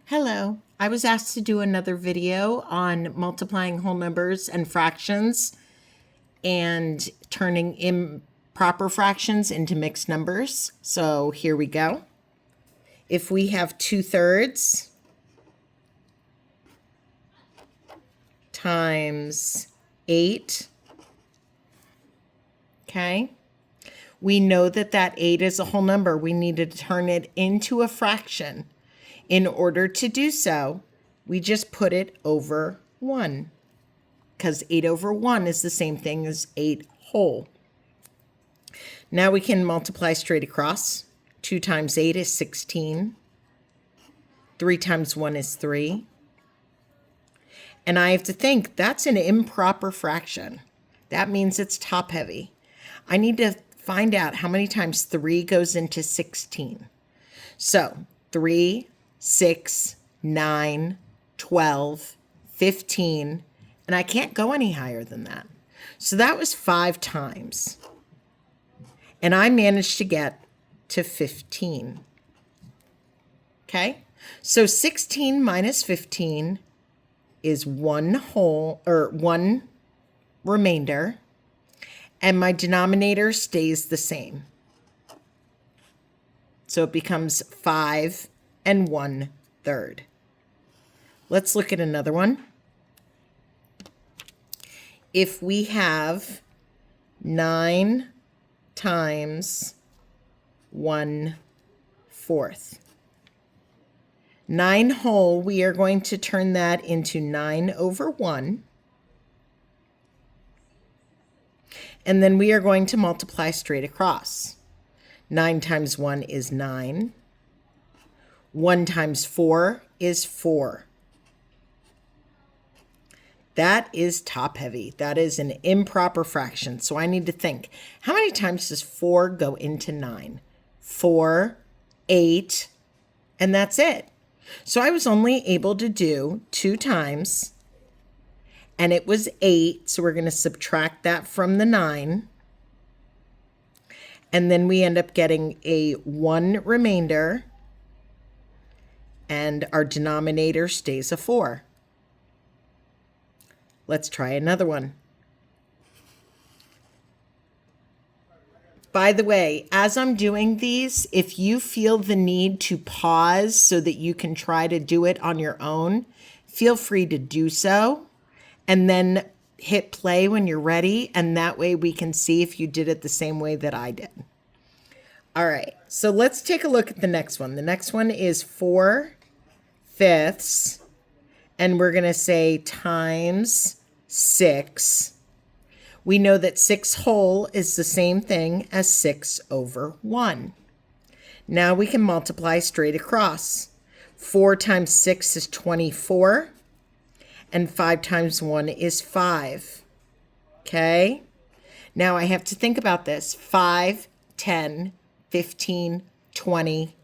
Hello, I was asked to do another video on multiplying whole numbers and fractions and turning improper fractions into mixed numbers. So here we go. If we have 2/3 times 8, okay, we know that that 8 is a whole number. We need to turn it into a fraction. In order to do so, we just put it over 1, because 8 over 1 is the same thing as 8 whole. Now we can multiply straight across. 2 times 8 is 16. 3 times 1 is 3. And I have to think that's an improper fraction. That means it's top heavy. I need to find out how many times 3 goes into 16. So 3, 6, 9, 12, 15, and I can't go any higher than that. So that was 5 times. And I managed to get to 15. Okay? So 16 minus 15 is 1 remainder, and my denominator stays the same. So it becomes 5 and 1/3. Let's look at another one. If we have 9 times 1/4. 9 whole, we are going to turn that into 9 over 1. And then we are going to multiply straight across. 9 times 1 is 9. 1 times 4 is 4. That is top heavy. That is an improper fraction. So I need to think, how many times does 4 go into 9? 4, 8, and that's it. So I was only able to do 2 times, and it was 8. So we're going to subtract that from the 9. And then we end up getting a 1 remainder, and our denominator stays a 4. Let's try another one. By the way, as I'm doing these, if you feel the need to pause so that you can try to do it on your own, feel free to do so, and then hit play when you're ready, and that way we can see if you did it the same way that I did. All right, so let's take a look at the next one. The next one is 4/5, and we're going to say times 6. We know that 6 whole is the same thing as 6 over 1. Now we can multiply straight across. 4 times 6 is 24, and 5 times 1 is 5. Okay? Now I have to think about this. 5, 10, 15, 20,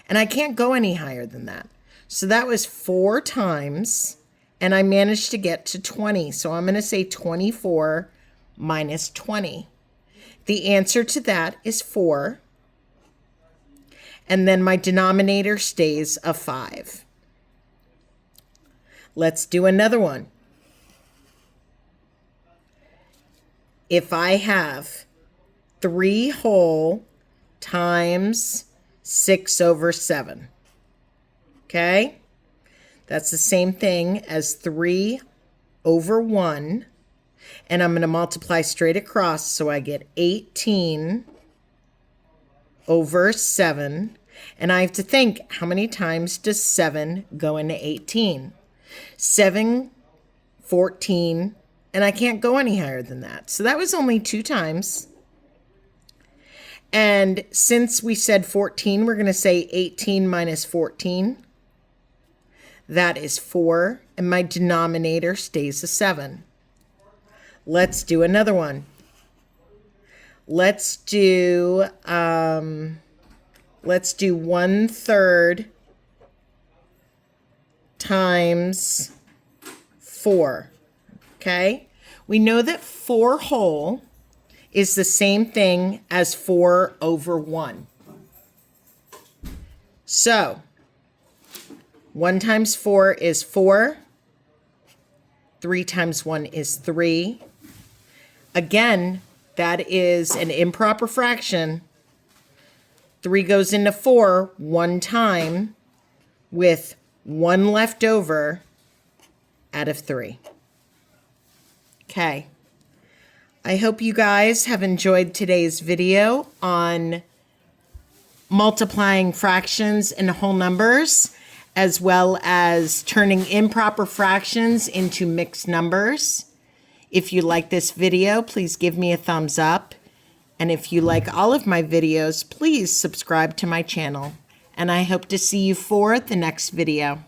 and I can't go any higher than that. So that was 4 times, and I managed to get to 20. So I'm going to say 24 minus 20. The answer to that is 4. And then my denominator stays a 5. Let's do another one. If I have 3 whole times 6 over 7, okay? That's the same thing as 3 over 1. And I'm going to multiply straight across, so I get 18 over 7. And I have to think, how many times does 7 go into 18? 7, 14, and I can't go any higher than that. So that was only 2 times. And since we said 14, we're going to say 18 minus 14. That is 4, and my denominator stays a 7. Let's do another one. Let's do 1/3 times 4. Okay? We know that 4 whole is the same thing as 4 over 1. So 1 times 4 is 4. 3 times 1 is 3. Again, that is an improper fraction. 3 goes into 4 one time with 1 left over out of 3. Okay. I hope you guys have enjoyed today's video on multiplying fractions and whole numbers, as well as turning improper fractions into mixed numbers. If you like this video, please give me a thumbs up. And if you like all of my videos, please subscribe to my channel. And I hope to see you for the next video.